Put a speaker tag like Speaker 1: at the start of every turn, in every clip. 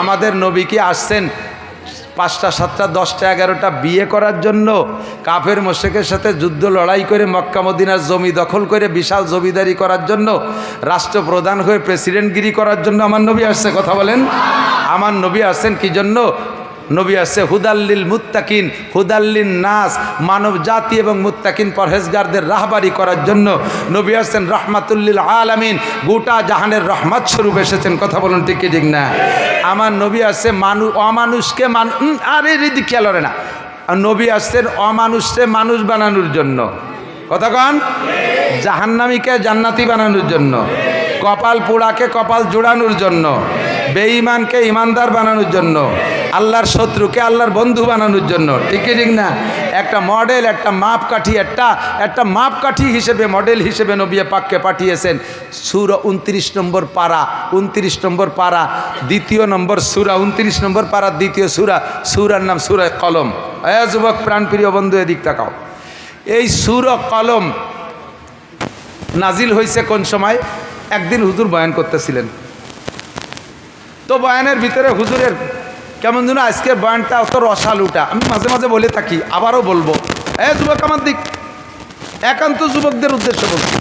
Speaker 1: আমাদের নবী কি আসছেন 5টা 7টা 10টা 11টা বিয়ে করার জন্য? কাফের মুশরিকের সাথে যুদ্ধ লড়াই করে মক্কা মদিনার জমি দখল করে বিশাল জমিদারি করার জন্য, রাষ্ট্রপ্রধান হয়ে প্রেসিডেন্টগিরি করার জন্য আমার নবী আসছে? কথা বলেন। আমার নবী আসছেন কি জন্য? নবী আসছে হুদাল্লিল মুত্তাকিন, হুদাল্লিন নাস, মানব জাতি এবং মুত্তাকিন পরহেজগারদের রাহবারি করার জন্য। নবী আসছেন রাহমাতুল্লিল আলামিন, গোটা জাহানের রহমত স্বরূপ এসেছেন। কথা বলুন ঠিক কি ঠিক না? আমার নবী আসছে অমানুষকে আরে রিদি খেয়াল করে না, নবী আসছেন অমানুষকে মানুষ বানানোর জন্য। কথা কন? জাহান্নামীকে জান্নাতি বানানোর জন্য, কপাল পোড়াকে কপাল জোড়ানোর জন্য, বেঈমানকে ইমানদার বানানোর জন্য, আল্লাহর শত্রুকে আল্লাহর বন্ধু বানানোর জন্য। ঠিক ঠিক না? একটা মডেল, একটা মাপকাঠি, একটা মাপকাঠি হিসেবে, মডেল হিসেবে নবী পাককে পাঠিয়েছেন। সূরা 29 নম্বর পারা, 29 নম্বর পারা, দ্বিতীয় নম্বর সূরা, 29 নম্বর পারা দ্বিতীয় সূরা। সূরার নাম সূরা কলম। যুবক প্রাণপ্রিয় বন্ধু, এদিক তাকাও। এই সূরা কলম নাজিল হয়েছে কোন সময়? একদিন হুজুর বয়ান করতেছিলেন, তো বয়ানের ভিতরে হুজুরের কেমন যেন আজকের বয়ানটা অত রসালুটা। আমি মাঝে মাঝে বলে থাকি, আবারও বলবো, যুবক আমার দিক, একান্ত যুবকদের উদ্দেশ্য বলছি।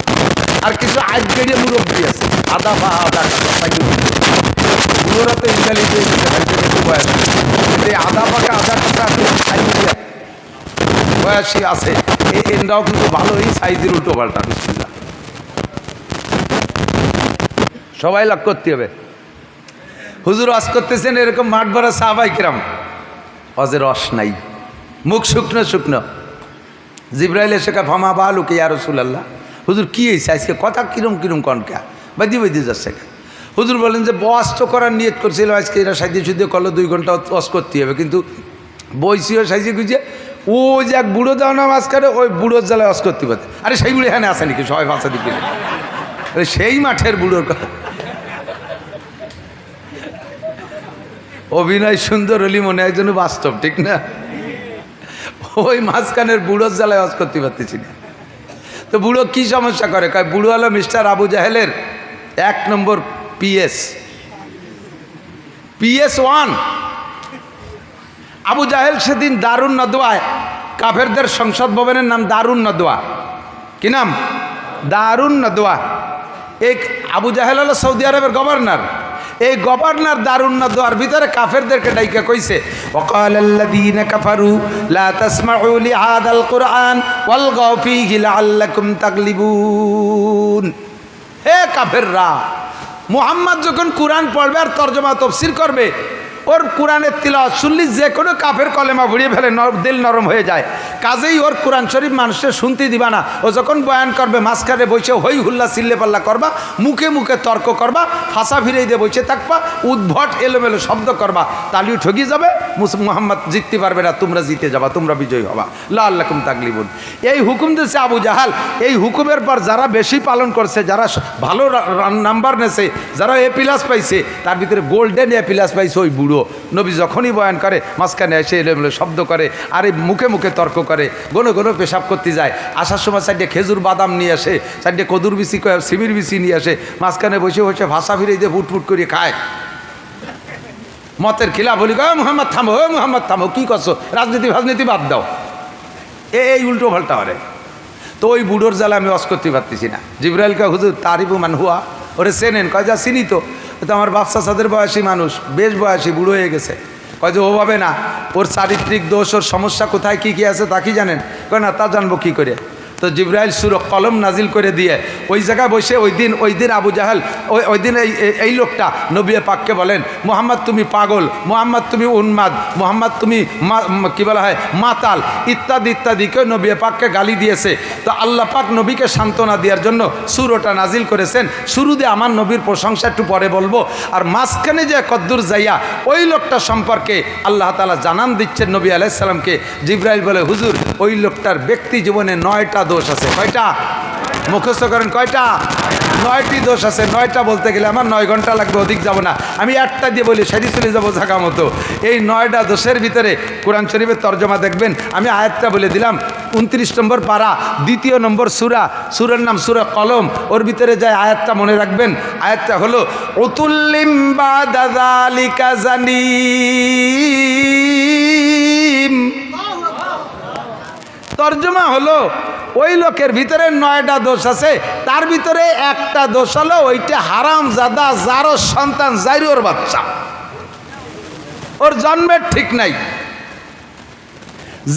Speaker 1: আর কিছু আজ গেড়িয়ে মুরব্বী আছে, আদা বা আদা বুড়োরা তো ইন্টালিজেন্ট বয়ান, এই আদা পাকা আদা কাটা বয়সী আছে, এনরাও কিন্তু ভালোই সাইজের উল্টো পাল্টা। বিসমিল্লাহ, সবাই লাভ করতে হবে। হুজুর ওয়াজ করতেছেন, এরকম মাঠ ভরা সাহাবাই কিরাম, অজে রস নাই, মুখ শুকনো শুকনো। জিব্রাইল এসে কা ফামা বালুকে ইয়া রাসূলুল্লাহ, হুজুর কি হয়েছে আজকে, কথা কিরম কিরম কনকা বাদি বাদি যাচ্ছে। হুজুর বলেন যে ওয়াজ তো করার নিয়ত করছিল আজকে, এরা সাজিয়ে সুদিয়ে করলো 2 ঘন্টা ওয়াজ করতে হবে, কিন্তু বইসিও সাজিয়ে গুজিয়ে ও যে এক বুড়ো দাও না মাঝখানে, ওই বুড়োর জ্বালায় ওয়াজ করতে পারে। আরে সেই বুড়ো এখানে আসে নাকি? সবাই ভাষা দিকে সেই মাঠের বুড়োর কথা। অভিনয় সুন্দর হলি মনে হয় যেন বাস্তব, ঠিক না? ওই মাঝখানের বুড়োর জ্বালায় ওয়াজ করতে পারতেছি না। তো বুড়ো কি সমস্যা করে? কয় বুড়ো হলো মিস্টার আবু জাহেলের 1 নম্বর PS1। আবু জাহেল সেদিন দারুন নদওয়ায়, কাফেরদের সংসদ ভবনের নাম দারুন নদওয়া। কি নাম? দারুন নদওয়া। এই আবু জাহেল হলো সৌদি আরবের গভর্নর। এই গভর্নর দারুন নদওয়ার ভিতরে কাফেরদেরকে ডাইকা কইছে, ওয়াকালাল্লাযীনা কাফারু লা তাসমাউ লিহাদাল কুরআন ওয়ালগাউ ফীহি লাআল্লাকুম তাগলিবুন। হে কাফেররা, মুহাম্মদ যখন কুরআন পড়বে আর তরজমা তাফসীর করবে, ওর কোরআনের তিলাওয়াত শুনলি যে কোনো কাফের কলেমা ভরিয়ে ফেলে, দিল নরম হয়ে যায়। কাজেই ওর কোরআন শরীফ মানুষের শুনতে দিবা না। ও যখন বয়ান করবে মাঝখানে বসে হই হুল্লা চিল্লে পাল্লা করবা, মুখে মুখে তর্ক করবা, ফাঁসা ফিরে দিয়ে বসে থাকবা, উদ্ভট এলোমেলো শব্দ করবা, তালিও ঠগি যাবে, মুহাম্মদ জিততে পারবে না, তোমরা জিতে যাবা, তোমরা বিজয়ী হবা। লাআল্লাকুম তাগলিবুন। এই হুকুম দিয়েছে আবু জাহাল। এই হুকুমের পর যারা বেশি পালন করছে, যারা ভালো নাম্বার নেছে, যারা A+ পাইছে, তার ভিতরে গোল্ডেন A+ পাইছে ওই বুড়ো। নবী যখনই বয়ান করে মাঝখানে এসে এলোমেলো শব্দ করে, আর এই মুখে মুখে তর্ক করে, ঘন ঘন পেশাব করতে যায়। আসার সময় সাইডে খেজুর বাদাম নিয়ে আসে, সাইডে কদুর বিচি সিমির বিচি নিয়ে আসে, মাঝখানে বসে বসে ভাষা ফিরে দিয়ে ফুটফুট করে খায়। মতের খিলা বলি, মুহাম্মদ থামো, মুহাম্মদ থামো, কী করছো, রাজনীতি বাদ দাও। এই উল্টো পাল্টা হরে। তো ওই বুড়োর জ্বালা আমি ওয়াজ করতে পারতেছি না। জিবরাইলকে হুজুর তারিফু মান হুয়া, ওরে চেনেন? কয় যা চিনি তো, তো আমার বাচ্চা সাদের বয়সী মানুষ, বেশ বয়সী, বুড়ো হয়ে গেছে। কয় যে ওভাবে না, ওর চারিত্রিক দোষ, ওর সমস্যা কোথায় কী কী আছে তা কি জানেন? কয় না, তা জানবো কী করে। তো জিবরাইল সূরা কলম নাজিল করে দিয়ে ওই জায়গায় বসে ওই দিন আবু জাহেল ওই দিন এই লোকটা নবী পাককে বলেন, মুহাম্মদ তুমি পাগল, মুহাম্মদ তুমি উন্মাদ, মুহাম্মদ তুমি কী বলা হয় মাতাল, ইত্যাদি ইত্যাদিকে নবী পাককে গালি দিয়েছে। তো আল্লাহ পাক নবীকে সান্ত্বনা দেওয়ার জন্য সূরাটা নাজিল করেছেন। শুরুতে আমার নবীর প্রশংসা একটু পরে বলবো, আর মাঝখানে যে কদ্দুর যাইয়া ওই লোকটা সম্পর্কে আল্লাহ তাআলা জানান দিচ্ছেন নবী আলাইহিস সালামকে। জিবরাইল বলে, হুজুর ওই লোকটার ব্যক্তি জীবনে 9টা দোষ আছে। কয়টা? মুখস্থ করেন, কয়টা? 9টি দোষ আছে। 9টা বলতে গেলে আমার 9 ঘন্টা লাগবে, অধিক যাব না। আমি একটা দিয়ে বলি সেটি চলে যাবো জায়গা মতো। এই 9টা দোষের ভিতরে কোরআন শরীফের তর্জমা দেখবেন। আমি আয়াতটা বলে দিলাম, 29 নম্বর পারা, 2 নম্বর সূরা, সূরার নাম সূরা কলম। ওর ভিতরে যায় আয়াতটা মনে রাখবেন। আয়াতটা হলো উতুল্লিম বাদা যালিকা জানিম। তর্জমা হলো ওই লোকের ভিতরে 9টা দোষ আছে, তার ভিতরে একটা দোষ হলো ওইটা হারাম জাদা, যারও সন্তান, জাইরুর বাচ্চা, ওর জন্মের ঠিক নাই।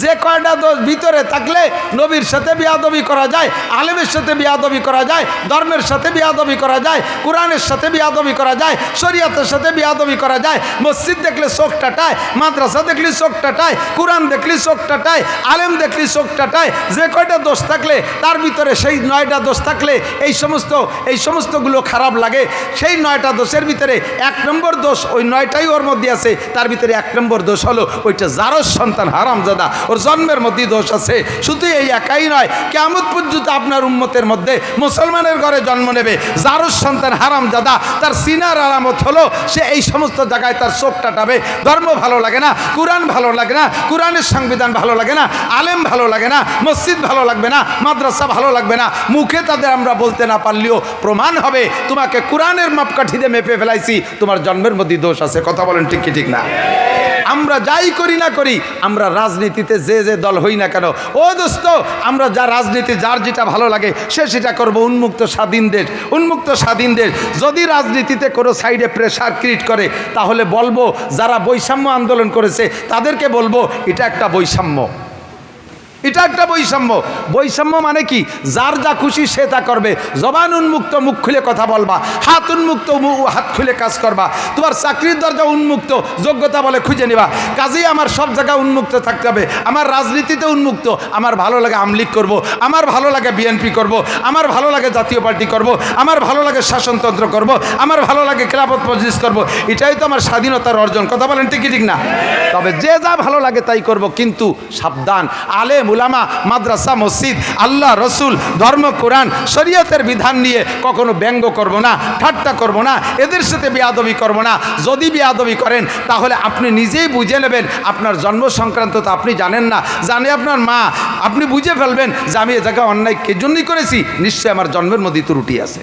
Speaker 1: যে কয়টা দোষ ভিতরে থাকলে নবীর সাথে বিয়াদবি করা যায়, আলেমের সাথে বিয়াদবি করা যায়, ধর্মের সাথে বিয়াদবি করা যায়, কোরআনের সাথে বিয়াদবি করা যায়, শরীয়তের সাথে বিয়াদবি করা যায়। মসজিদ দেখলে চোখ টাটায়, মাদ্রাসা দেখলে চোখ টাটায়, কোরআন দেখলে চোখ টাটায়, আলেম দেখলে চোখ টাটায়। যে কয়টা দোষ থাকলে তার ভিতরে সেই 9টা দোষ থাকলে এই সমস্তগুলো খারাপ লাগে। সেই 9টা দোষের ভিতরে 1 নম্বর দোষ, ওই 9টাই ওর মধ্যে আছে। তার ভিতরে 1 নম্বর দোষ হলো ওইটা জারজ সন্তান, হারামজাদা, ওর জন্মের মধ্যে দোষ আছে। শুধু এই একাই নয়, কিয়ামত পর্যন্ত আপনার উম্মতের মধ্যে মুসলমানের ঘরে জন্ম নেবে জারজ সন্তান হারামজাদা। তার সিনার আলামত হলো সে এই সমস্ত জায়গায় তার চোখ টাটাবে। ধর্ম ভালো লাগে না, কোরআন ভালো লাগে না, কোরআনের সংবিধান ভালো লাগে না, আলেম ভালো লাগে না, মসজিদ ভালো লাগবে না, মাদ্রাসা ভালো লাগবে না। মুখে তাদের আমরা বলতে না পারলেও প্রমাণ হবে তোমাকে কোরআনের মাপকাঠিতে মেপে ফেলাইছি, তোমার জন্মের মধ্যে দোষ আছে। কথা বলেন ঠিক কি ঠিক না? আমরা যাই করি না করি, আমরা রাজনীতিতে যে দল হই না কেন, ও দোস্ত, আমরা যা রাজনীতি যার যেটা ভালো লাগে সে সেটা করবো। উন্মুক্ত স্বাধীন দেশ। যদি রাজনীতিতে কোনো সাইডে প্রেশার ক্রিয়েট করে, তাহলে বলবো যারা বৈষম্য আন্দোলন করেছে তাদেরকে বলবো এটা একটা বৈষম্য। বৈষম্য মানে কি? যার যা খুশি সে তা করবে। জবান উন্মুক্ত, মুখ খুলে কথা বলবা। হাত উন্মুক্ত, হাত খুলে কাজ করবা। তোমার চাকরির দরজা উন্মুক্ত, যোগ্যতা বলে খুঁজে নিবা। কাজেই আমার সব জায়গায় উন্মুক্ত থাকতে হবে। আমার রাজনীতিতে উন্মুক্ত। আমার ভালো লাগে আমলিগ করব, আমার ভালো লাগে বিএনপি করব, আমার ভালো লাগে জাতীয় পার্টি করব, আমার ভালো লাগে শাসনতন্ত্র করব, আমার ভালো লাগে খেলাফত মজলিস করব। এটাই তো আমার স্বাধীনতার অর্জন। কথা বলেন ঠিক ঠিক না? তবে যে যা ভালো লাগে তাই করব, কিন্তু সাবধান, আলেম উলামা, মাদ্রাসা, মসজিদ, আল্লাহ, রসুল, ধর্ম, কোরআন, শরীয়তের বিধান নিয়ে কখনো ব্যঙ্গ করব না, ঠাট্টা করব না, এদের সাথে বেয়াদবি করব না। যদি বেয়াদবি করেন তাহলে আপনি নিজেই বুঝে নেবেন আপনার জন্ম সংক্রান্ত তো আপনি জানেন না, জানে আপনার মা। আপনি বুঝে ফেলবেন যে আমি এ জায়গায় অন্যায় কে জন্যই করেছি, নিশ্চয়ই আমার জন্মের মধ্যে ত্রুটি আছে।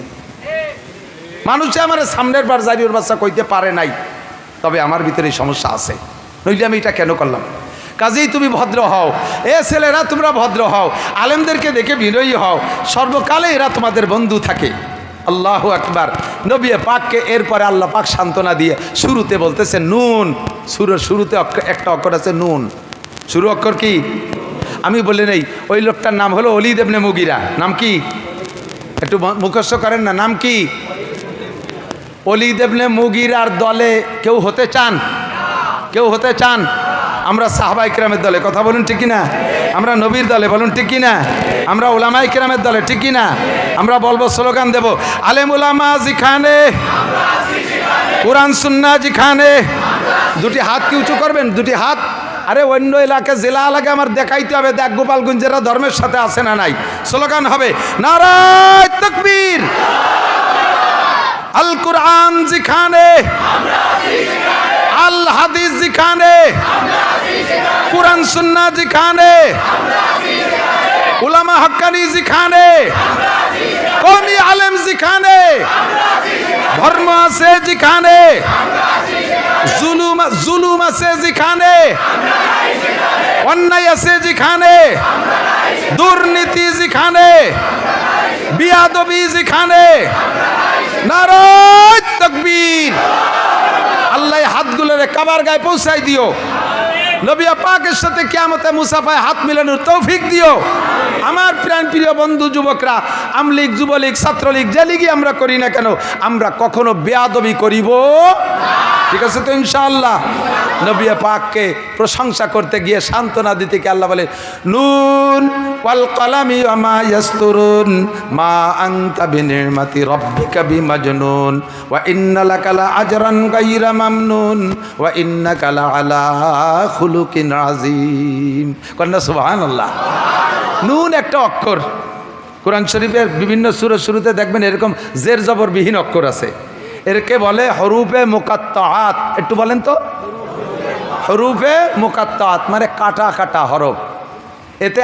Speaker 1: মানুষে আমার সামনের বার জারিওর বাচ্চা কইতে পারে নাই, তবে আমার ভিতরে সমস্যা আছে, নইলে আমি এটা কেন করলাম? কাজেই তুমি ভদ্র হও, এ ছেলেরা তোমরা ভদ্র হও, আলেমদেরকে দেখে বিনয়ী হও, সর্বকালে এরা তোমাদের বন্ধু থাকে। আল্লাহু আকবার। নবী পাককে এরপরে আল্লাহ পাক সান্ত্বনা দিয়ে শুরুতে বলতেছে নুন। শুরুতে একটা অক্ষর আছে নুন। শুরু অক্ষর কি? আমি বলে নেই, ওই লোকটার নাম হলো ওলীদ ইবনে মুগীরা। নাম কি? একটু মুখস্থ করেন না, নাম কি? ওলীদ ইবনে মুগীরার দলে কেউ হতে চান? কেউ হতে চান? আমরা সাহাবায়ে কেরামের দলে, কথা বলুন ঠিক কি না? আমরা নবীর দলে, বলুন ঠিক কি না? আমরা উলামায়ে কেরামের দলে, ঠিক কি না? আমরা বলবো, স্লোগান দেব, আলেম উলামা যেখানে, কোরআন সুন্নাহ যেখানে। দুটি হাত কি উঁচু করবেন? দুটি হাত। আরে অন্য এলাকা, জেলা এলাকা আমার দেখাইতে হবে, দেখ গোপালগঞ্জেরা ধর্মের সাথে আছে না নাই। স্লোগান হবে নারায়ে তাকবীর। আল কোরআন যেখানে, আল হাদিস যেখানে, কোরআন সুন্নাহ যেখানে, উলামা হক্কানি যেখানে, কওমি আলেম যেখানে, ধর্ম আছে যেখানে, জুলুম আছে যেখানে, অন্যায় আছে যেখানে, দুর্নীতি যেখানে, বিয়াদবি যেখানে, নারায়ে তাকবীর। আল্লাহ হাতগুলোরে কাবার গায়ে পৌঁছাই দিও। নবী পাকের সাথে কিয়ামতে মুসাফায় হাত মিলানোর তৌফিক দিও। আমার প্রিয় বন্ধু যুবকরা, আমলীগ, যুবলীগ, ছাত্রলীগ, যে লীগই আমরা করি না কেন, আমরা কখনো বেয়াদবি করিব না। ঠিক আছে তো ইনশাআল্লাহ? নবী পাককে প্রশংসা করতে গিয়ে সান্ত্বনা দিতে গিয়ে আল্লাহ বলে নুন ওয়াল কলামি ওয়া মা ইয়াসতুরুন মা আনতা বিনিমাতি রাব্বিকা বিমাজনুন ওয়া ইন্না লাকা লা আজরান গায়রা মামনুন ওয়া ইন্নাকা লা আলা খুলুকিন আযীম। কন্না সুবহানাল্লাহ। নুন একটা অক্ষর, কোরআন শরীফের বিভিন্ন সূরার শুরুতে দেখবেন এরকম জের জবরবিহীন অক্ষর আছে, এরকে বলে হরুফে মুকাত্তাআত। একটু বলেন তো, হরুফে মুকাত্তাআত মানে কাটা কাটা হরফ। এতে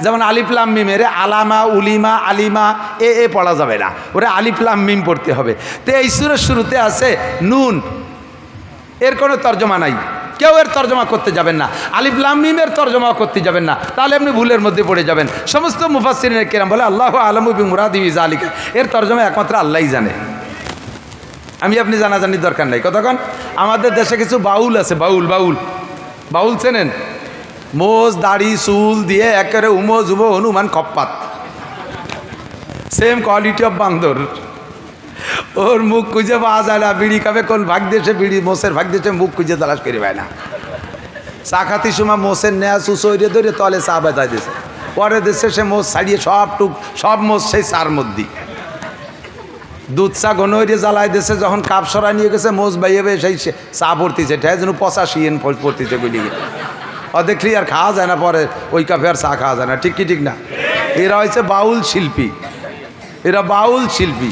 Speaker 1: যেমন আলিফ লাম মিম, এর আলামা উলিমা আলিমা এ পড়া যাবে না, ওরা আলিফ লাম মিম পড়তে হবে। তো এই সূরার শুরুতে আছে নুন, এর কোনো তর্জমা নাই, কেউ এর তর্জমা করতে যাবেন না, আলিফ লাম মিমের তর্জমা করতে যাবেন না, তাহলে আপনি ভুলের মধ্যে পড়ে যাবেন। সমস্ত মুফাসসিরিন কেরাম বলে আল্লাহু আ'লামু বিমুরাদিহি যালিকা, এর তর্জমা একমাত্র আল্লাহই জানে, আমি আপনি জানাজানির দরকার নাই। কতক্ষণ আমাদের দেশে কিছু বাউল আছে, বাউল বাউল বাউল চেনেন? মোজ দাড়ি চুল দিয়ে একেবারে উমো যুব হনুমান খপ্পাত, সেম কোয়ালিটি অফ বান্দর। ওর মুখ খুঁজে পাওয়া যায় না, বিড়ি খাবে কোন ভাগ দেশে, বিড়ি মোষের ভাগ দেশে মুখ খুঁজে তালাশ করে পায় না। চা খাতির সময় মোষের নেয়া সুসইরে ধরে তলে চা বেতায় দিয়েছে, পরে দেশে সে মোষ ছাড়িয়ে সব মোষ সেই চার মধ্যে দুধ চা ঘন হয়ে জ্বালায় দেশে, যখন কাপ সরা নিয়ে গেছে মোষ বাইয়ে সেই চা পড়তেছে, ঠেয় যেন 85 পড়তেছে গুলি অদেখলি আর খাওয়া যায় না, পরে ওই কাপে আর চা খাওয়া যায় না। ঠিক কি ঠিক না? এরা হয়েছে বাউল শিল্পী, এরা বাউল শিল্পী,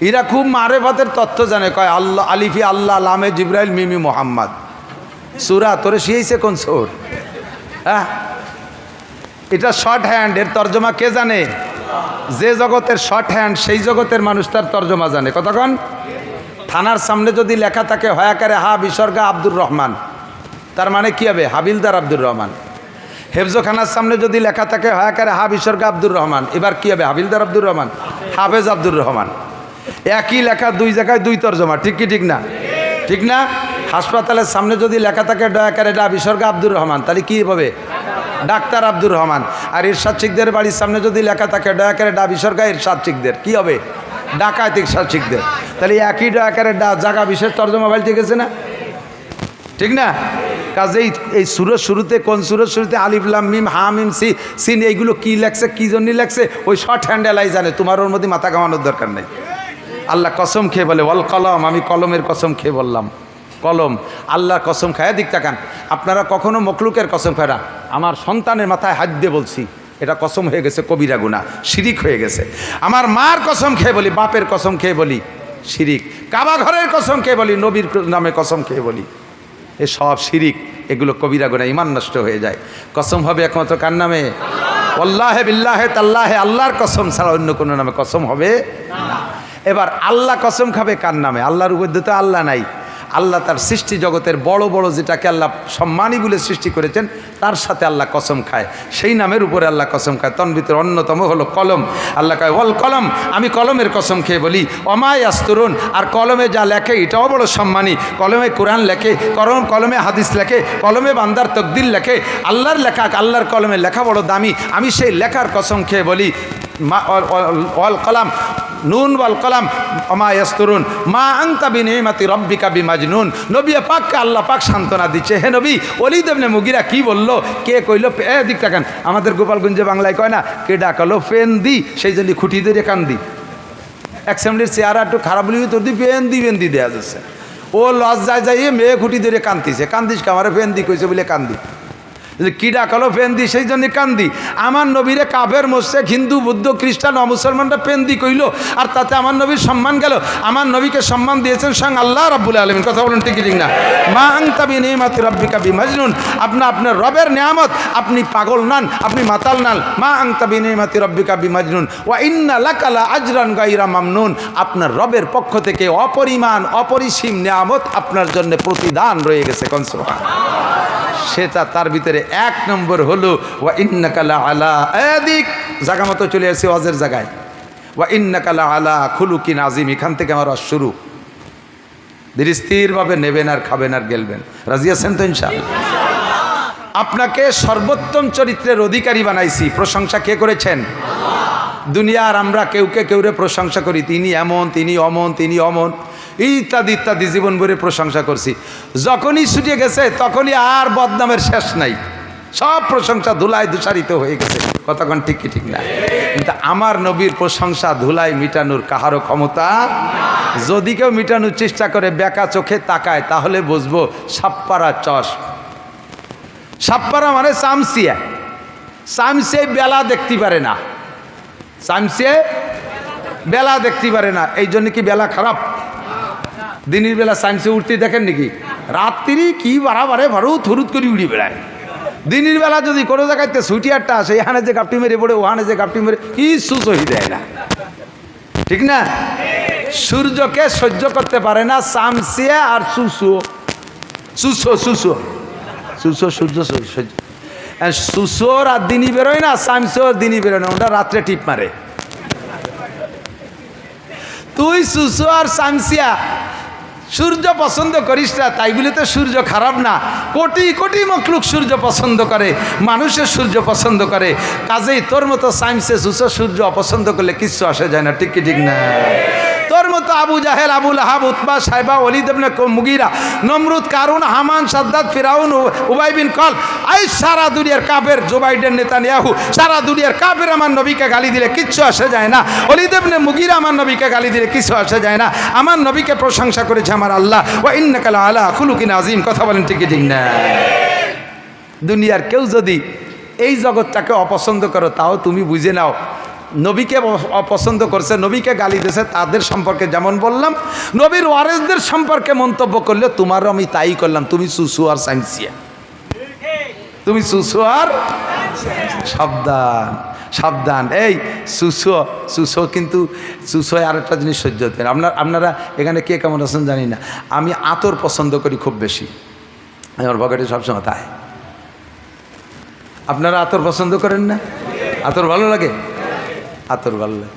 Speaker 1: এরা খুব মারেফাতের তথ্য জানে। কয় আল্লাহ আলিফি আল্লাহ লামে জিব্রাইল মিমি মোহাম্মদ সুরা তোরে শিয়েছে কোন সোর? হ্যাঁ, এটা শর্ট হ্যান্ড, এর তর্জমা কে জানে? যে জগতের শর্ট হ্যান্ড সেই জগতের মানুষ তার তর্জমা জানে। কতক্ষণ থানার সামনে যদি লেখা থাকে হয়াকারে হা বিসর্গা আব্দুর রহমান, তার মানে কি হবে? হাবিলদার আব্দুর রহমান। হেফজখানার সামনে যদি লেখা থাকে হয়াকারে হা বিসর্গা আব্দুর রহমান, এবার কি হবে? হাবিলদার আব্দুর রহমান, হাফেজ আব্দুর রহমান। একই লেখা দুই জায়গায় দুই তর্জমা, ঠিক কি ঠিক না? ঠিক না? হাসপাতালের সামনে যদি লেখা থাকে দয়াকারে ডা বিসর্গা আব্দুর রহমান, তাহলে কী হবে? ডাক্তার আব্দুর রহমান। আর ইরশাদ শিকদের বাড়ির সামনে যদি লেখা থাকে দয়াকারে ডা বিসর্গা ইরশাদ শিকদের, কী হবে? ডাকাত ইরশাদ শিকদের। তাহলে একই দয়াকারে জায়গা বিশেষ তর্জমা পাল্টে গেছে না? ঠিক না? কাজেই এই সুরের শুরুতে, কোন সুরের শুরুতে আলিফ লাম মিম হা মিম সিন এইগুলো কী লেখছে, কী জন্য লেখছে, ওই শর্ট হ্যান্ডেলাই জানে, তোমার ওর মধ্যে মাথা ঘামানোর দরকার নেই। আল্লাহ কসম খেয়ে বলে ওয়াল কলম, আমি কলমের কসম খেয়ে বললাম, কলম আল্লাহর কসম খায়। দিক তাকান, আপনারা কখনো মখলুকের কসম খায় না, আমার সন্তানের মাথায় হাত দিয়ে বলছি, এটা কসম হয়ে গেছে কবিরা গুনাহ, শিরিক হয়ে গেছে। আমার মার কসম খেয়ে বলি, বাপের কসম খেয়ে বলি, শিরিক। কাবা ঘরের কসম খেয়ে বলি, নবীর নামে কসম খেয়ে বলি, এ সব শিরিক, এগুলো কবিরা গুনাহ, ঈমান নষ্ট হয়ে যায়। কসম হবে একমাত্র কার নামে? ওয়াল্লাহে বিল্লাহে তাল্লাহে, আল্লাহর কসম ছাড়া অন্য কোনো নামে কসম হবে না। এবার আল্লাহ কসম খাবে কার নামে? আল্লাহর উপর তো আল্লাহ নাই। আল্লাহ তার সৃষ্টি জগতের বড় বড় যেটাকে আল্লাহ সম্মানী বলে সৃষ্টি করেছেন তার সাথে আল্লাহ কসম খায়, সেই নামের উপরে আল্লাহ কসম খায়। তন ভিতরে অন্যতম হলো কলম। আল্লাহ কয় ওয়াল কলম, আমি কলমের কসম খেয়ে বলি, অমায় আস্তরুন, আর কলমে যা লেখে এটাও বড় সম্মানী। কলমে কোরআন লেখে, কলমে হাদিস লেখে, কলমে বান্দার তকদির লেখে, আল্লাহর লেখা, আল্লাহর কলমে লেখা বড় দামি। আমি সেই লেখার কসম খেয়ে বলি, ওয়াল কলাম নুন ওয়াল কলাম ওমা ইয়াসতুরুন মা আনতা বিনিমাতি রাব্বিকা বিমাজনুন। নবী পাককে আল্লাহ পাক সান্ত্বনা দিচ্ছে, হে নবী, ওলীদ ইবনে মুগীরা কি বললো, কে কইলো? দিক তাকান, আমাদের গোপালগঞ্জে বাংলায় কয় না, কে ডাকালো ফেন দি, সেই জন্য খুঁটি ধরে কান্দি। অ্যাসেম্বলির চেয়ারা একটু খারাপ বলি তোর দি ফেন দি দেওয়া যাচ্ছে। ও লজ্জায় যাইয়ে মেয়ে খুঁটি ধরে কান্দিছে, কান্দিস কামারে ফেন দি কইছে বলে কান্দি, কি ডাকালো ফেন্দি, সেই জন্য কান্দি। আমার নবীরে কাফের মোশরিক হিন্দু বৌদ্ধ খ্রিস্টান ও মুসলমানরা ফেন্দি কইল, আর তাতে আমার নবীর সম্মান গেল। আমার নবীকে সম্মান দিয়েছেন স্বয়ং আল্লাহ রাব্বুল আলামিন। কথা বলেন ঠিক ঠিক না? মা আনতা বিনিমাতি রাব্বিকা বিমাজনুন, আপনার রবের নিয়ামত, আপনি পাগল নান, আপনি মাতাল নান। মা আনতা বিনিমাতি রাব্বিকা বিমাজনুন ওয়া ইন্না লাকা লা আজরান গায়রা মামনুন, আপনার রবের পক্ষ থেকে অপরিমাণ অপরিসীম নিয়ামত আপনার জন্য প্রতিদান রয়ে গেছে। কোন সুবহানাল্লাহ। সেটা তার ভিতরে এক নম্বর হলো ওয়া ইন্নাকা লা আলা, এদিক জায়গা মতো চলে আসছে ওয়াজের জায়গায়, ওয়া ইন্নাকা লা আলা খুলুকিন আযীম। এখান থেকে আমার ওয়াজ শুরু। ধীর স্থিরভাবে নেবেন আর খাবেন আর গেলবেন। রাজি আছেন তো ইনশাআল্লাহ? আপনাকে সর্বোত্তম চরিত্রের অধিকারী বানাইছি। প্রশংসা কে করেছেন? দুনিয়ার আমরা কেউরে প্রশংসা করি, তিনি এমন, তিনি অমন, তিনি অমন, ইত্যাদি ইত্যাদি জীবন ভরে প্রশংসা করছি। যখনই ছুটে গেছে তখনই আর বদনামের শেষ নাই, সব প্রশংসা ধুলায় ধূসারিত হয়ে গেছে। কতক্ষণ ঠিক কি ঠিক না? কিন্তু আমার নবীর প্রশংসা ধুলায় মিটানোর কাহারও ক্ষমতা। যদি কেউ মিটানোর চেষ্টা করে, বেকা চোখে তাকায়, তাহলে বুঝবো সাপ্পারা চশ। সাপ্পারা মানে চামচিয়া, চামচিয়া বেলা দেখতে পারে না। সামসে বেলা দেখতে পারে না, এই জন্য কি বেলা খারাপ? দিনের বেলা সামসে উঠতে দেখেন নাকি? রাত্রি কি বাড়াবারে ভারো থরুত করে উড়ি বেড়ায়। দিনের বেলা যদি কোনো জায়গাতে সুইটিয়ারটা আসে, এখানে যে গাপটি মেরে পড়ে ওখানে যে গাপটি মেরে কিছু সহি দেয় না, ঠিক না? সূর্যকে সহ্য করতে পারে না সামসিয়া আর সুসো সুসো সুসো সুসো সূর্য সহ্য। সুসোর আর দিনই বেরোয় না, সামসোর দিনই বেরোয় না, ওটা রাত্রে টিপ মারে। তুই সুসো আর সামসিয়া সূর্য পছন্দ করিস না, তাই বলে তো সূর্য খারাপ না। কোটি কোটি মখলুক সূর্য পছন্দ করে, মানুষের সূর্য পছন্দ করে। কাজেই তোর মতো সাইন্সে সুসো সূর্য অপছন্দ করলে কিচ্ছু আসে যায় না, ঠিক কি ঠিক না? তোর মতো আবু জাহেল, আবু লাহাব, উতবা, সাইবা, ওয়ালিদ ইবনে মুগীরা, নমরুদ, কারুন, হামান, সাদ্দাত, ফিরাউন, উবাই বিন কলব, এই সারা দুনিয়ার কাফের, জো বাইডেন, নেতানিয়াহু, সারা দুনিয়ার কাফের আমার নবীকে গালি দিলে কিচ্ছু আসে যায় না। ওয়ালিদ ইবনে মুগীরা আমার নবীকে গালি দিলে কিছু আসে যায় না। আমার নবীকে প্রশংসা করেছে আমার আল্লাহ, ওয়া ইন্নাকা লাআলা খুলুকিন আযীম। কথা বলেন ঠিক কি ঠিক না? দুনিয়ার কেউ যদি এই জগৎটাকে অপছন্দ করো, তাও তুমি বুঝে নাও নবীকে অপছন্দ করছে, নবীকে গালি দিয়েছে, তাদের সম্পর্কে যেমন বললাম, নবীর ওয়ারেসদের সম্পর্কে মন্তব্য করলে তোমারও আমি তাই করলাম। তুমি সুসু আর সাইন্সিয়া, তুমি সুসু আর সাবধান সাবধান। এই সুসো সুসো কিন্তু সুসো আর একটা জিনিস সহ্য হতে পারে। আপনারা এখানে কে কেমন আছেন জানি না, আমি আতর পছন্দ করি খুব বেশি, আমার পকেটে সবসময় তাই। আপনারা আতর পছন্দ করেন না? আতর ভালো লাগে? আতর ভালো লাগে।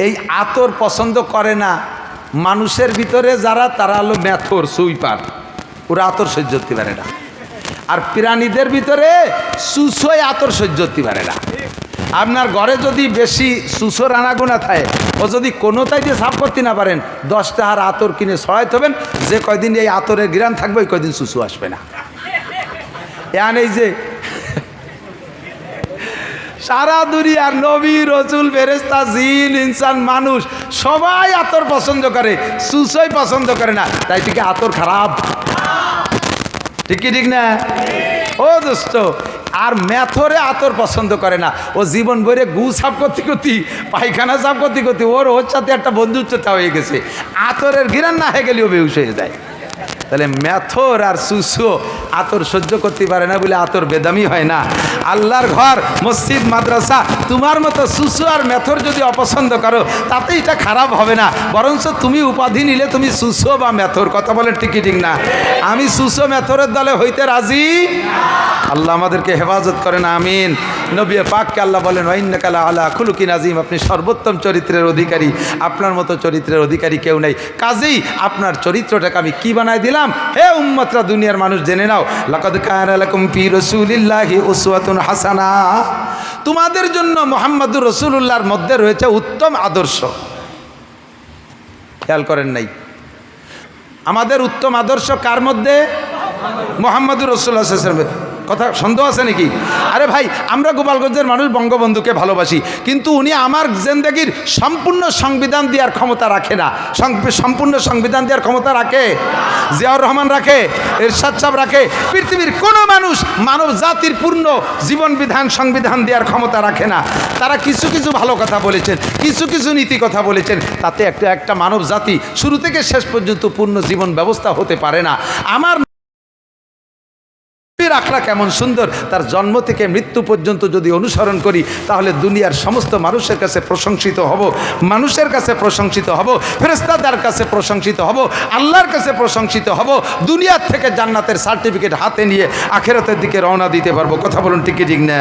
Speaker 1: এই আতর পছন্দ করে না মানুষের ভিতরে যারা, তারা হলো ম্যাথর, সুইপার, ওরা আতর সহ্য করতে পারে না। আর প্রাণীদের ভিতরে সুসোয় আতর সহ্য করতে পারে না। আপনার ঘরে যদি বেশি সুসোর আনাগোনা থাকে, ও যদি কোনোটাই দিয়ে সাফ করতে না পারেন, 10 টাকার আতর কিনে ছড়াইতে হবেন, যে কয়দিন এই আতরের ঘ্রাণ থাকবে ওই কয়দিন সুসু আসবে না। এখানে এই যে সারা দুনিয়ার নবী, রসুল, ফেরেশতা, জিন, ইনসান, মানুষ সবাই আতর পছন্দ করে, সুসই পছন্দ করে না। তাই থেকে আতর খারাপ, ঠিক কি ঠিক না? ও দোস্ত, আর ম্যাথরে আতর পছন্দ করে না। ও জীবন ভরে গু সাফ করতে করতে, পায়খানা সাফ করতে করতে ওর সাথে একটা বন্ধুত্বতা হয়ে গেছে, আতরের ঘিরান না হয়ে গেলেও বেহুশ হয়ে যায়। তাহলে ম্যাথর আর সুসু আতর সহ্য করতে পারে না বলে আতর বেদামি হয় না। আল্লাহর ঘর, মসজিদ, মাদ্রাসা, তোমার মতো সুসু আর ম্যাথর যদি অপছন্দ করো, তাতে এটা খারাপ হবে না, বরঞ্চ তুমি উপাধি নিলে তুমি সুসু বা ম্যাথর। কথা বলেন ঠিক ঠিক না? আমি সুসু ম্যাথরের দলে হইতে রাজি। আল্লাহ আমাদেরকে হেফাজত করেন, আমিন। নবী পাককে আল্লাহ বলেন, ওয়াইন্নাকা লাআলা খুলুকিন আযীম, আপনি সর্বোত্তম চরিত্রের অধিকারী, আপনার মতো চরিত্রের অধিকারী কেউ নেই। কাজেই আপনার চরিত্রটাকে আমি কি বানাই দিলাম? হে উম্মতরা, দুনিয়ার মানুষ জেনে নাও, লাকাদ কানা লাকুম ফি রাসূলিল্লাহি উসওয়াতুন হাসানা, তোমাদের জন্য মুহাম্মদুর রাসূলুল্লাহর মধ্যে রয়েছে উত্তম আদর্শ। খেয়াল করেন নাই? আমাদের উত্তম আদর্শ কার মধ্যে? মুহাম্মদুর রাসূলুল্লাহ সাল্লাল্লাহু আলাইহি ওয়াসাল্লাম। কথা সন্দেহ আছে নাকি? আরে ভাই, আমরা গোপালগঞ্জের মানুষ বঙ্গবন্ধুকে ভালোবাসি, কিন্তু উনি আমার জিন্দেগির সম্পূর্ণ সংবিধান দেওয়ার ক্ষমতা রাখে না। সম্পূর্ণ সংবিধান দেওয়ার ক্ষমতা রাখে জিয়াউর রহমান, রাখে এরশাদ সাহেব, রাখে পৃথিবীর কোনো মানুষ মানব জাতির পূর্ণ জীবন বিধান, সংবিধান দেওয়ার ক্ষমতা রাখে না। তারা কিছু কিছু ভালো কথা বলেছেন, কিছু কিছু নীতি কথা বলেছেন, তাতে একটা মানব জাতি শুরু থেকে শেষ পর্যন্ত পূর্ণ জীবন ব্যবস্থা হতে পারে না। আমার আখলা কেমন সুন্দর, তার জন্ম থেকে মৃত্যু পর্যন্ত যদি অনুসরণ করি, তাহলে দুনিয়ার সমস্ত মানুষের কাছে প্রশংসিত হব, মানুষের কাছে প্রশংসিত হব, ফেরেশতাদের কাছে প্রশংসিত হব, আল্লাহর কাছে প্রশংসিত হব। দুনিয়ার থেকে জান্নাতের সার্টিফিকেট হাতে নিয়ে আখিরাতের দিকে রওনা দিতে পারবো। কথা বলুন ঠিক ঠিক না?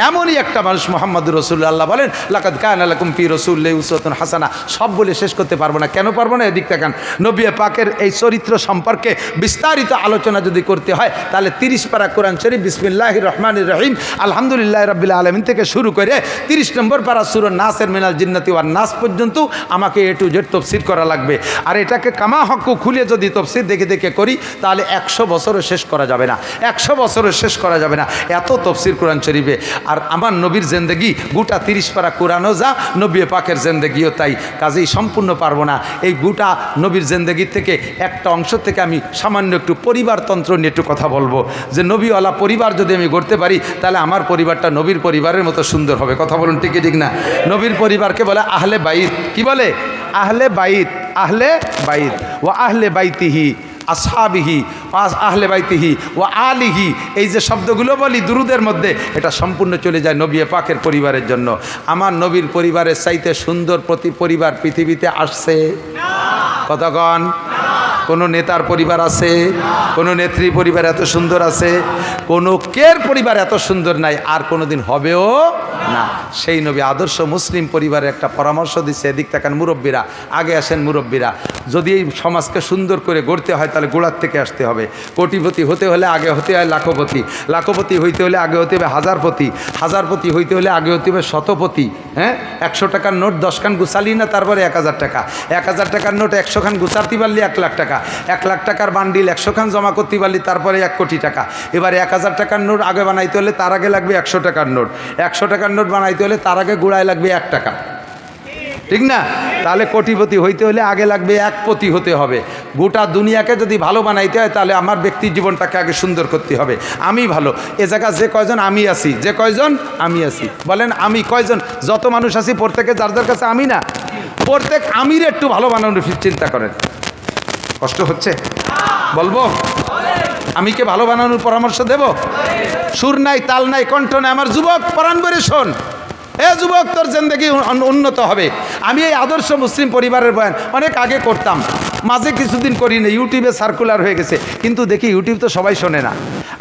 Speaker 1: এমনই একটা মানুষ মুহাম্মদুর রাসূলুল্লাহ। আল্লাহ বলেন, লাকাদ কানা লাকুম ফি রাসূলিল্লাহি উসওয়াতুন হাসানা। সব বলে শেষ করতে পারবো না। কেন পারবো না? এদিক তাকান। নবী পাকের এই চরিত্র সম্পর্কে বিস্তারিত আলোচনা যদি করতে হয়, তাহলে 30 পারা কোরআন শরীফ বিসমিল্লাহির রহমানির রহিম আলহামদুলিল্লাহি রাব্বিল আলামিন থেকে শুরু করে 30 নম্বর পারা সূরা নাসের মিনাল জিন্নাতি ওয়ান নাস পর্যন্ত আমাকে এ টু জেড তাফসীর করা লাগবে। আর এটাকে কামা হক খুলে যদি তাফসীর দেখে দেখে করি, তাহলে 100 বছরও শেষ করা যাবে না, 100 বছরও শেষ করা যাবে না, এত তাফসীর কোরআন শরীফে। আর আমার নবীর জিন্দেগি গোটা 30 পারা কোরআনও যা, নবী পাকের জিন্দেগিও তাই। কাজেই সম্পূর্ণ পারবো না। এই গোটা নবীর জিন্দেগি থেকে একটা অংশ থেকে আমি সামান্য একটু পরিবারতন্ত্র নিয়ে একটু কথা বলবো। যে নবীওয়ালা পরিবার যদি আমি গড়তে পারি তাহলে আমার পরিবারটা নবীর পরিবারের মতো সুন্দর হবে। কথা বলুন ঠিক ঠিক না? নবীর পরিবারকে বলে আহলে বাইত। কি বলে? আহলে বাইত। আহলে বাইত ও আহলে বাইতিহি আসহাবিহি আহলে বাইতিহি ও আলিহি, এই যে শব্দগুলো বলি দুরুদের মধ্যে, এটা সম্পূর্ণ চলে যায় নবী পাকের পরিবারের জন্য। আমার নবীর পরিবারের চাইতে সুন্দর পরিবার পৃথিবীতে আসছে? কতক্ষণ? কোনো নেতার পরিবার আছে? কোনো নেত্রী পরিবার এত সুন্দর আছে? কোনো কের পরিবার এত সুন্দর নাই, আর কোনো দিন হবেও না। সেই নবী আদর্শ মুসলিম পরিবারের একটা পরামর্শ দিচ্ছে। এদিক তাকান মুরব্বীরা, আগে আসেন মুরব্বীরা। যদি এই সমাজকে সুন্দর করে গড়তে হয় তাহলে গোড়ার থেকে আসতে হবে। কোটিপতি হতে হলে আগে হতে হয় লাখপতি, লাখপতি হইতে হলে আগে হতে হবে হাজারপতি, হাজারপতি হইতে হলে আগে হতে হবে শতপতি। হ্যাঁ, 100 টাকার নোট 10 খান গুছালি না, তারপরে 1000 টাকা, 1000 টাকার নোট 100 খান গুছাতে পারলি 1 লাখ টাকা, 1 লাখ টাকার বান্ডিল 100 খান জমা করতে পারলি, তারপরে 1 কোটি টাকা। এবারে 1000 টাকার নোট আগে বানাইতে হলে তার আগে লাগবে 100 টাকার নোট, 100 টাকার নোট বানাইতে হলে তার আগে গুড়ায় লাগবে 1 টাকা, ঠিক না? তাহলে কোটিপতি হইতে হলে আগে লাগবে 1 পতি হতে হবে। গোটা দুনিয়াকে যদি ভালো বানাইতে হয় তাহলে আমার ব্যক্তি জীবনটাকে আগে সুন্দর করতে হবে। আমি ভালো, এ জায়গা যে কয়জন আমি আছি, যে কয়জন আমি আছি, বলেন আমি কয়জন? যত মানুষ আছি প্রত্যেকে যার যার কাছে আমি না, প্রত্যেক আমির একটু ভালো বানানোর চিন্তা করেন। কষ্ট হচ্ছে? বলবো আমিকে ভালো বানানোর পরামর্শ দেব? সুর নাই, তাল নাই, কণ্ঠ নাই। আমার যুবক পরাণ করে শোন, এ যুবক তোর জিন্দেগি উন্নত হবে। আমি এই আদর্শ মুসলিম পরিবারের বয়ান অনেক আগে করতাম, মাঝে কিছুদিন করি না, ইউটিউবে সার্কুলার হয়ে গেছে, কিন্তু দেখি ইউটিউব তো সবাই শোনে না।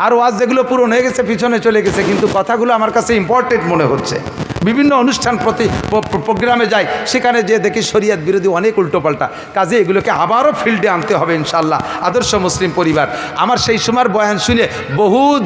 Speaker 1: আর ওয়াজ যেগুলো পূরণ হয়ে গেছে পিছনে চলে গেছে, কিন্তু কথাগুলো আমার কাছে ইম্পর্টেন্ট মনে হচ্ছে। বিভিন্ন অনুষ্ঠান প্রোগ্রামে যাই, সেখানে যে দেখি শরিয়ত বিরোধী অনেক উল্টোপাল্টা কাজে, এগুলোকে আবারও ফিল্ডে আনতে হবে ইনশাল্লাহ। আদর্শ মুসলিম পরিবার, আমার সেই সময়ের বয়ান শুনে বহুত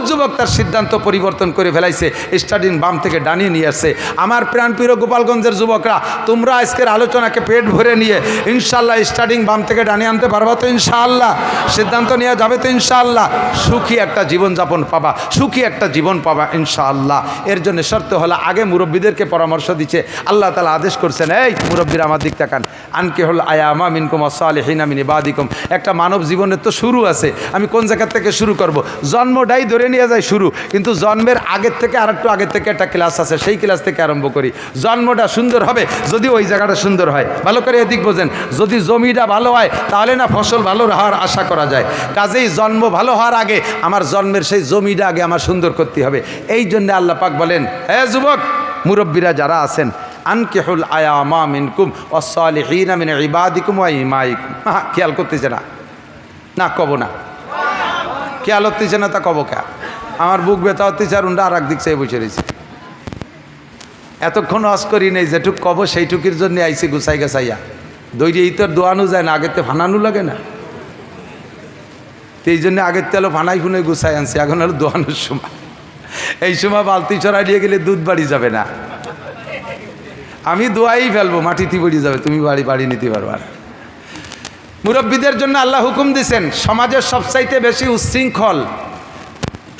Speaker 1: যুবক তার সিদ্ধান্ত পরিবর্তন করে ফেলাইছে, স্টাডিং বাম থেকে ডানিয়ে নিয়ে আসছে। আমার প্রাণপ্রিয় গোপালগঞ্জের যুবকরা, তোমরা আজকের আলোচনাকে পেট ভরে নিয়ে ইনশাল্লাহ স্টাডিং বাম থেকে ডানিয়ে আনতে পারবা তো ইনশাআল্লাহ? সিদ্ধান্ত নেওয়া যাবে তো ইনশাআল্লাহ? সুখী একটা জীবনযাপন পাবা, সুখী একটা জীবন পাবা ইনশাআল্লাহ। এর জন্য শর্ত হলো আগে মুরব্বীদেরকে পরামর্শ দিচ্ছে। আল্লাহ তাআলা আদেশ করছেন, এই মুরব্বীরা আমার দিক তাকান, আনকিহুল আয়ামা মিনকুম ওয়াসসালিহিনা মিন ইবাদিকুম। একটা মানব জীবনের তো শুরু আছে। আমি কোন জায়গা থেকে শুরু করব? জন্মটাই ধরে নিয়ে যায় শুরু, কিন্তু জন্মের আগের থেকে আর একটু আগের থেকে একটা ক্লাস আছে, সেই ক্লাস থেকে আরম্ভ করি। জন্মটা সুন্দর হবে যদি ওই জায়গাটা সুন্দর হয়। ভালো করে এদিক বোঝেন, যদি জমিটা ভালো হয় তাহলে না ফসল ভালো হওয়ার আশা করা যায়। কাজেই জন্ম ভালো হওয়ার আগে আমার জন্মের সেই জমিটা আগে আমার সুন্দর করতে হবে। এই জন্য আল্লাহ পাক বলেন, হে যুবক মুরব্বীরা যারা আছেন, আনকিহুল আয়ামা মিনকুম ওয়াসসালিহিনা মিন ইবাদিকুম ওয়া ইমাইকুম। খেয়াল করতেছে না? না কব না, খেয়াল হতেছে না, তা কব কে? আমার বুক ব্যথা হতেছে আর উন্ডা আর এক দিক চেয়ে বসে রয়েছে। এতক্ষণ অস করি নেই, যেটুক কব সেইটুকির জন্য আইসি গুছাই গেছাইয়া। দৈরিয়েই তো আর দোয়ানো যায় না, আগের তে ফানানো লাগে না, এই জন্য আগের তেলো ফানাই ফুনে গুছাই আনছি। এখন আর দোয়ানোর সময়, এই সময় বালতি ছড়াই দিয়ে গেলে দুধ বাড়ি যাবে না। আমি দোয়াই ফেলবো, মাটিতে পড়ে যাবে, তুমি বাড়ি নিতে পারবা না। মুরব্বীদের জন্য আল্লাহ হুকুম দিয়েছেন, সমাজের সবচাইতে বেশি উচ্ছৃঙ্খল,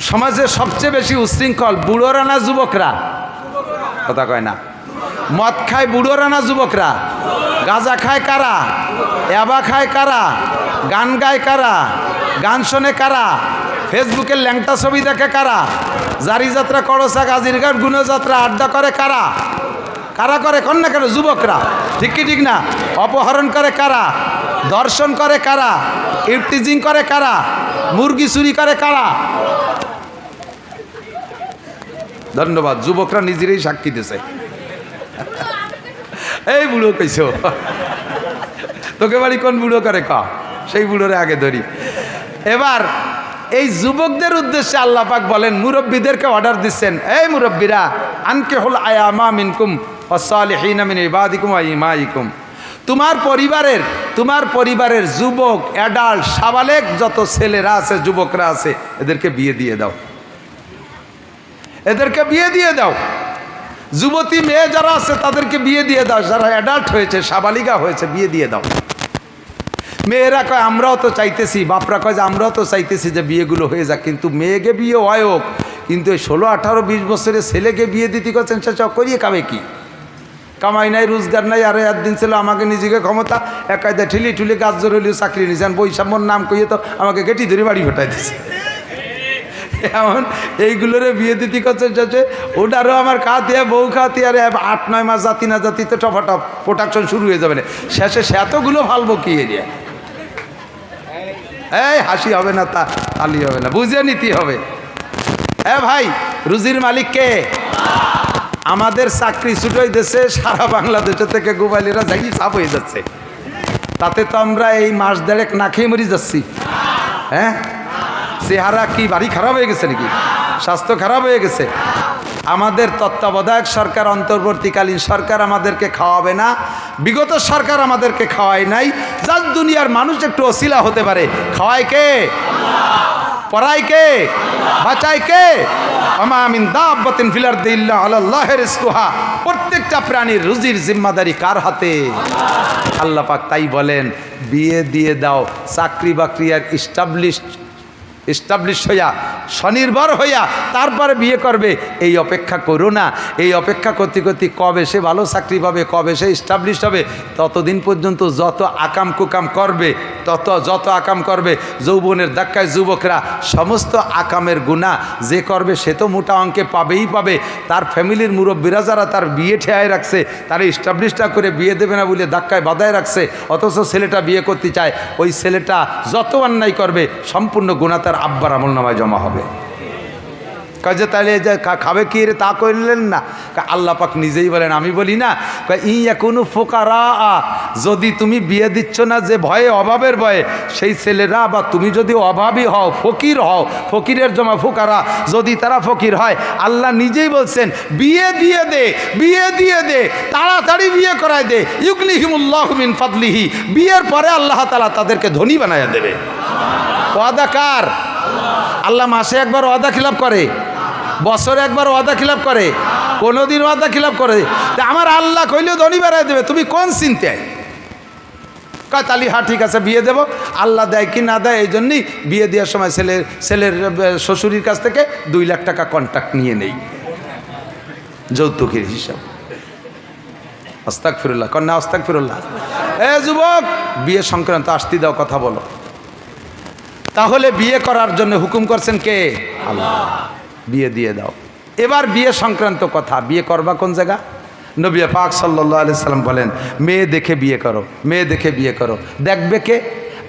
Speaker 1: সমাজের সবচেয়ে বেশি উচ্ছৃঙ্খল বুড়োরা না যুবকরা? কথা কয় না। মদ খায় বুড়োরা না যুবকরা? গাঁজা খায় কারা? ইয়াবা খায় কারা? গান গায় কারা? গান শোনে কারা? ফেসবুকের ল্যাংটা ছবি দেখে কারা? জারি যাত্রা, করসা, গাজিরঘাট, গুণযাত্রা, আড্ডা করে কারা? কারা করে? কন না কেন? যুবকরা। ঠিক কি ঠিক না? অপহরণ করে কারা? দর্শন করে কারা? ইফটিজিং করে কারা? মুরগি চুরি করে কারা? ধন্যবাদ, যুবকরা নিজেরাই সাক্ষী দিছে। এই বুড়ো কইছো, তোকে বাড়ি কোন বুড়ো করে ক, সেই বুড়োরে আগে ধরি। এবার এই যুবকদের উদ্দেশ্যে আল্লাহ পাক বলেন, মুরব্বীদেরকে অর্ডার দিচ্ছেন, এই মুরব্বীরা, আনকিহুল আয়ামা মিনকুম ওয়াসসালিহিনা মিন ইবাদিকুম ওয়া ইমাইকুম। তোমার পরিবারের যুবক, অ্যাডাল্ট, সাবালেক যত ছেলেরা আছে, যুবকরা আছে, এদেরকে বিয়ে দিয়ে দাও, এদেরকে বিয়ে দিয়ে দাও। যুবতী মেয়ে যারা আছে তাদেরকে বিয়ে দিয়ে দাও, যারা অ্যাডাল্ট হয়েছে, সাবালিকা হয়েছে, বিয়ে দিয়ে দাও। মেয়েরা কয় আমরাও তো চাইতেছি, বাপরা কয় যে আমরাও তো চাইতেছি যে বিয়েগুলো হয়ে যাক, কিন্তু মেয়েকে বিয়ে হয় হোক, কিন্তু এই 16, 18, 20 বছরের ছেলেকে বিয়ে দিতে করছেন, সে সব করিয়ে খাবে কি? কামাই নাই, রোজগার নাই, আর একদিন ছিল আমাকে নিজেকে ক্ষমতা একায়দা ঠেলি ঠুলি গাছ জোর হইলেও চাকরি নিয়েছেন, বৈষম্যর নাম কইয়ে তো আমাকে গেটি ধরে বাড়ি ফেটাই দিচ্ছে। এমন এইগুলোরে বিয়ে দিতে করছে চাচ্ছে, ওটারও আমার খাওয়াতে বউ খাওয়াতে, আর 8-9 মাস জাতি না জাতিতে টপাটপ প্রোডাকশন শুরু হয়ে যাবে না, শেষে সে এতগুলো ফালবো কি এরিয়া। এই হাসি হবে না, তালি হবে না, বুঝে নিতে হবে। ভাই, রুজির মালিক কে? আমাদের চাকরি ছুটো হইতেছে সারা বাংলাদেশ থেকে, গোবালিরা যাই চাপ হয়ে যাচ্ছে, তাতে তো আমরা এই মাস দেড়েক না খেয়ে মরি যাচ্ছি। হ্যাঁ, চেহারা কি বাড়ি খারাপ হয়ে গেছে নাকি? স্বাস্থ্য খারাপ হয়ে গেছে? আমাদের তত্ত্বাবধায়ক সরকার, অন্তর্বর্তীকালীন সরকার আমাদেরকে খাওয়াবে না, বিগত সরকার আমাদেরকে খাওয়ায় নাই, যার দুনিয়ার মানুষ একটু অছিলা হতে পারে। খাওয়ায় কে? পড়ায় কে? বাঁচায় কে? ওমা মিন দাব্বাতিন ফিল আরদি ইল্লা আলাল্লাহি রিজকুহা। প্রত্যেকটা প্রাণীর রুজির জিম্মাদারি কার হাতে? আল্লাহ পাক তাই বলেন, বিয়ে দিয়ে দাও, চাকরি বাকরি আর এস্টাবলিশ হইয়া, স্বনির্ভর হইয়া তারপরে বিয়ে করবে, এই অপেক্ষা করো না। এই অপেক্ষা করতে করতে কবে সে ভালো চাকরি পাবে, কবে সে এস্টাবলিশ হবে, ততদিন পর্যন্ত যত আকাম কুকাম করবে, যত আকাম করবে, যৌবনের ধাক্কায় যুবকরা সমস্ত আকামের গুনাহ যে করবে সে তো মোটা অঙ্কে পাবেই পাবে। তার ফ্যামিলির মুরব্বীরা যারা তার বিয়ে ঠেয়ায় রাখছে, তারা এস্টাবলিশটা করে বিয়ে দেবে না বলে ধাক্কায় বাধায় রাখছে, অথচ ছেলেটা বিয়ে করতে চায়, ওই ছেলেটা যত অন্যায় করবে সম্পূর্ণ গুনাহ তার আব্বার আমলনামায় জমা হবে। কাজে তাহলে যে খাবে কি রে, তা করলেন না? আল্লাহ পাক নিজেই বলেন, আমি বলি না, ইয়াকুনু ফুকারা, যদি তুমি বিয়ে দিচ্ছ না যে ভয়ে, অভাবের ভয়ে, সেই ছেলেরা বা তুমি যদি অভাবী হও, ফকির হও, ফকিরের জমা ফুকারা, যদি তারা ফকির হয়, আল্লাহ নিজেই বলছেন বিয়ে দিয়ে দে, বিয়ে দিয়ে দে, তাড়াতাড়ি বিয়ে করায় দে, ইউগনিহিমুল্লাহু মিন ফাদলিহি। বিয়ের পরে আল্লাহ তাআলা তাদেরকে ধনী বানায়া দেবে। ওয়াদা কার? আল্লাহ মাসে একবার ওয়াদা খিলাফ করে? বছরে একবার ওয়াদা খিলাফ করে? কোনোদিন ওয়াদা খিলাফ করে? আমার আল্লাহ কইলেও ধনী বানায় দেবে, তুমি কোন চিন্তায়? কয় তালি হ্যাঁ ঠিক আছে বিয়ে দেব, আল্লাহ দেয় কি না দেয়, এই জন্যই বিয়ে দেওয়ার সময় ছেলের শ্বশুরির কাছ থেকে 2 লাখ টাকা কন্ট্রাক্ট নিয়ে নেই, যৌতুকের হিসাব। আস্তাগফিরুল্লাহ, কন্যা আস্তাগফিরুল্লাহ। যুবক, বিয়ে সংক্রান্ত আসতে দাও, কথা বলো। তাহলে বিয়ে করার জন্য হুকুম করছেন কে? আল্লাহ। বিয়ে দিয়ে দাও। এবার বিয়ে সংক্রান্ত কথা, বিয়ে করবা কোন জায়গা? নবী পাক সাল্লাল্লাহু আলাইহি সাল্লাম বলেন, মেয়ে দেখে বিয়ে করো, মেয়ে দেখে বিয়ে করো। দেখবে কে?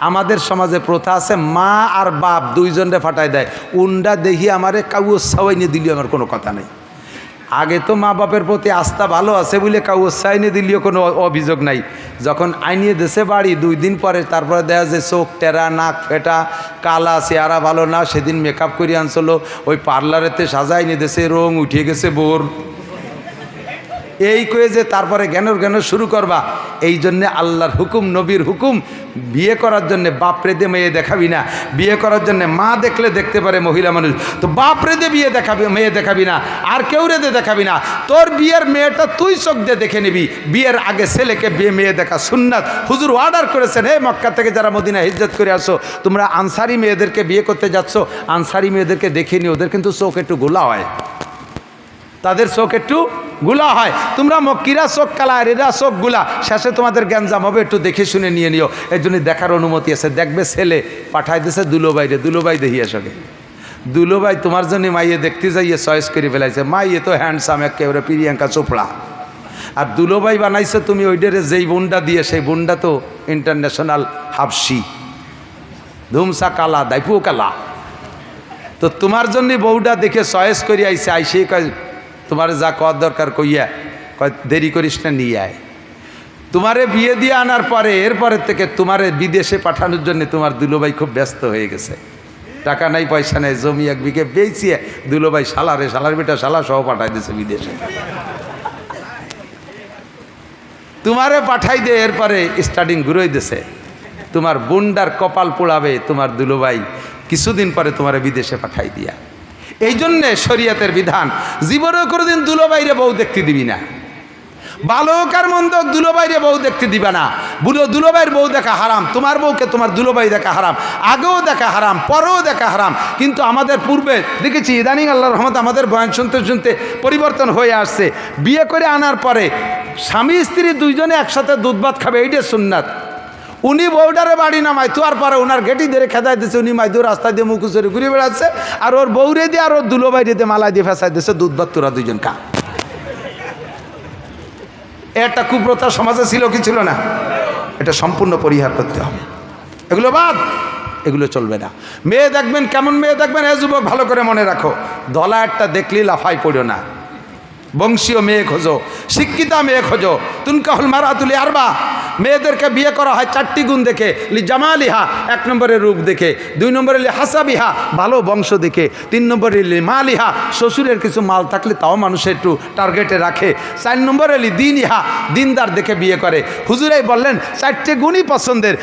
Speaker 1: আমাদের সমাজে প্রথা আছে, মা আর বাপ দুইজনরে ফাটাই দেয়, উন্ডা দেখি আমারে কাউস ছাওয়াইনে দিলেও আমার কোনো কথা নেই। আগে তো মা বাপের প্রতি আস্থা ভালো আছে বলে কাউস ছাইনে দিলেও কোনো অভিযোগ নাই। যখন আইনিয়ে দেশে বাড়ি 2 দিন পরে তারপরে দেখা যায় চোখ টেরা, নাক ফেটা, কালা, চেহারা ভালো না, সেদিন মেকআপ করে আনছিল, ওই পার্লারেতে সাজাই নিয়ে দেশে রং উঠে গেছে বোর, এই কয়ে যে তারপরে জ্ঞান শুরু করবা। এই জন্যে আল্লাহর হুকুম, নবীর হুকুম, বিয়ে করার জন্যে বাপরে দে মেয়ে দেখাবি না। বিয়ে করার জন্যে মা দেখলে দেখতে পারে মহিলা মানুষ, তো বাপরে দে বিয়ে দেখাবি, মেয়ে দেখাবি না, আর কেউ রে দেখাবি না। তোর বিয়ের মেয়েটা তুই চোখ দিয়ে দেখে নিবি। বিয়ের আগে ছেলেকে মেয়ে দেখা সুন্নাত। হুজুর অর্ডার করেছেন, হে মক্কা থেকে যারা মদিনা হিজরত করে আসো, তোমরা আনসারি মেয়েদেরকে বিয়ে করতে যাচ্ছ, আনসারি মেয়েদেরকে দেখে নিও, ওদের কিন্তু চোখ একটু গোলা হয়, তাদের চোখ একটু গুলা হয়। তোমরা মক্কিরা চোখ কালা, আর এরা চোখ গুলা, শেষে তোমাদের জ্ঞানজাম হবে, একটু দেখে শুনে নিয়ে নিও। এই জন্য দেখার অনুমতি আছে। দেখবে ছেলে পাঠাই দিয়েছে দুলোবাইরে, দুলোবাই দেখিয়ে সঙ্গে, দুলোবাই তোমার জন্য মাইয়ে দেখতে যাইয়ে চয়েস করে ফেলাইছে, মাইয়ে তো হ্যান্ডসাম একেবারে প্রিয়াঙ্কা চোপড়া, আর দুলোবাই বানাইছে তুমি ওইটারে যেই বুন্ডা দিয়ে, সেই বুন্ডা তো ইন্টারন্যাশনাল হাফসি, ধুমসা কালা, দাইপুও কালা। তো তোমার জন্য বউটা দেখে চয়েস করে আইসে, আইসে কয় তোমার যা কর দরকার কইয়া, কয় দেরি করিস না, নিয়ে আয়। তোমারে বিয়ে দিয়ে আনার পরে এরপরের থেকে তোমারে বিদেশে পাঠানোর জন্য তোমার দুলোভাই খুব ব্যস্ত হয়ে গেছে। টাকা নাই, পয়সা নেই, জমি 1 বিঘে বেচিয়ে দুলোভাই শালার বেটা শালা সহ পাঠাই দিয়েছে বিদেশে। তোমারে পাঠাই দে, এরপরে স্টার্টিং ঘুরোই দিছে। তোমার বুন্ডার কপাল পোড়াবে তোমার দুলোভাই কিছুদিন পরে তোমারে বিদেশে পাঠাই দিয়া। এই জন্যে শরীয়তের বিধান, জীবনেও কোনোদিন দুলোবাইরে বউ দেখতে দিবি না। ভালো হোক আর মন্দ হোক, দুলোবাইরে বউ দেখতে দিবে না। দুলোবাইয়ের বউ দেখা হারাম, তোমার বউকে তোমার দুলোবাই দেখা হারাম, আগেও দেখা হারাম, পরেও দেখা হারাম। কিন্তু আমাদের পূর্বে দেখেছি, ইদানিং আল্লাহর রহমত আমাদের বয়ান শুনতে শুনতে পরিবর্তন হয়ে আসছে। বিয়ে করে আনার পরে স্বামী স্ত্রী দুইজনে একসাথে দুধ ভাত খাবে, এইটা সুন্নাত। উনি বউডারে বাড়ি নামায় তো আর পরে ওনার গেটি ধরে খেদাই দিচ্ছে, উনি মাইদুর রাস্তা দিয়ে মুখুচরে ঘুরে বেড়াচ্ছে, আর ওর বউরে দিয়ে আর ওর দুলো বাইরে দিয়ে মালা দিয়ে ফেঁসাই দিচ্ছে, দুধ ভাত তোরা দুজন খা। একটা কুপ্রথা সমাজে ছিল কি ছিল না? এটা সম্পূর্ণ পরিহার করতে হবে, এগুলো বাদ, এগুলো চলবে না। মেয়ে দেখবেন, কেমন মেয়ে দেখবেন, এ যুবক ভালো করে মনে রাখো, দলা একটা দেখলি লাফাই পড়ো না, বংশীয় মেয়ে খোঁজো, শিক্ষিতা মেয়ে খোঁজো। তুনকাহুল মারাতুল আরবা, মেয়েদেরকে বিয়ে করা হয় 4টি গুণ দেখে, লি জামালিহা 1 নম্বরে রূপ দেখে, 2 নম্বরে লি হাসাবিহা ভালো বংশ দেখে, 3 নম্বরে লি মালিহা শ্বশুরের কিছু মাল থাকলে তাও মানুষের একটু টার্গেটে রাখে, 4 নম্বরে লি দিনইহা দিনদার দেখে বিয়ে করে। হুজুরাই বললেন 4টে গুণই পছন্দের।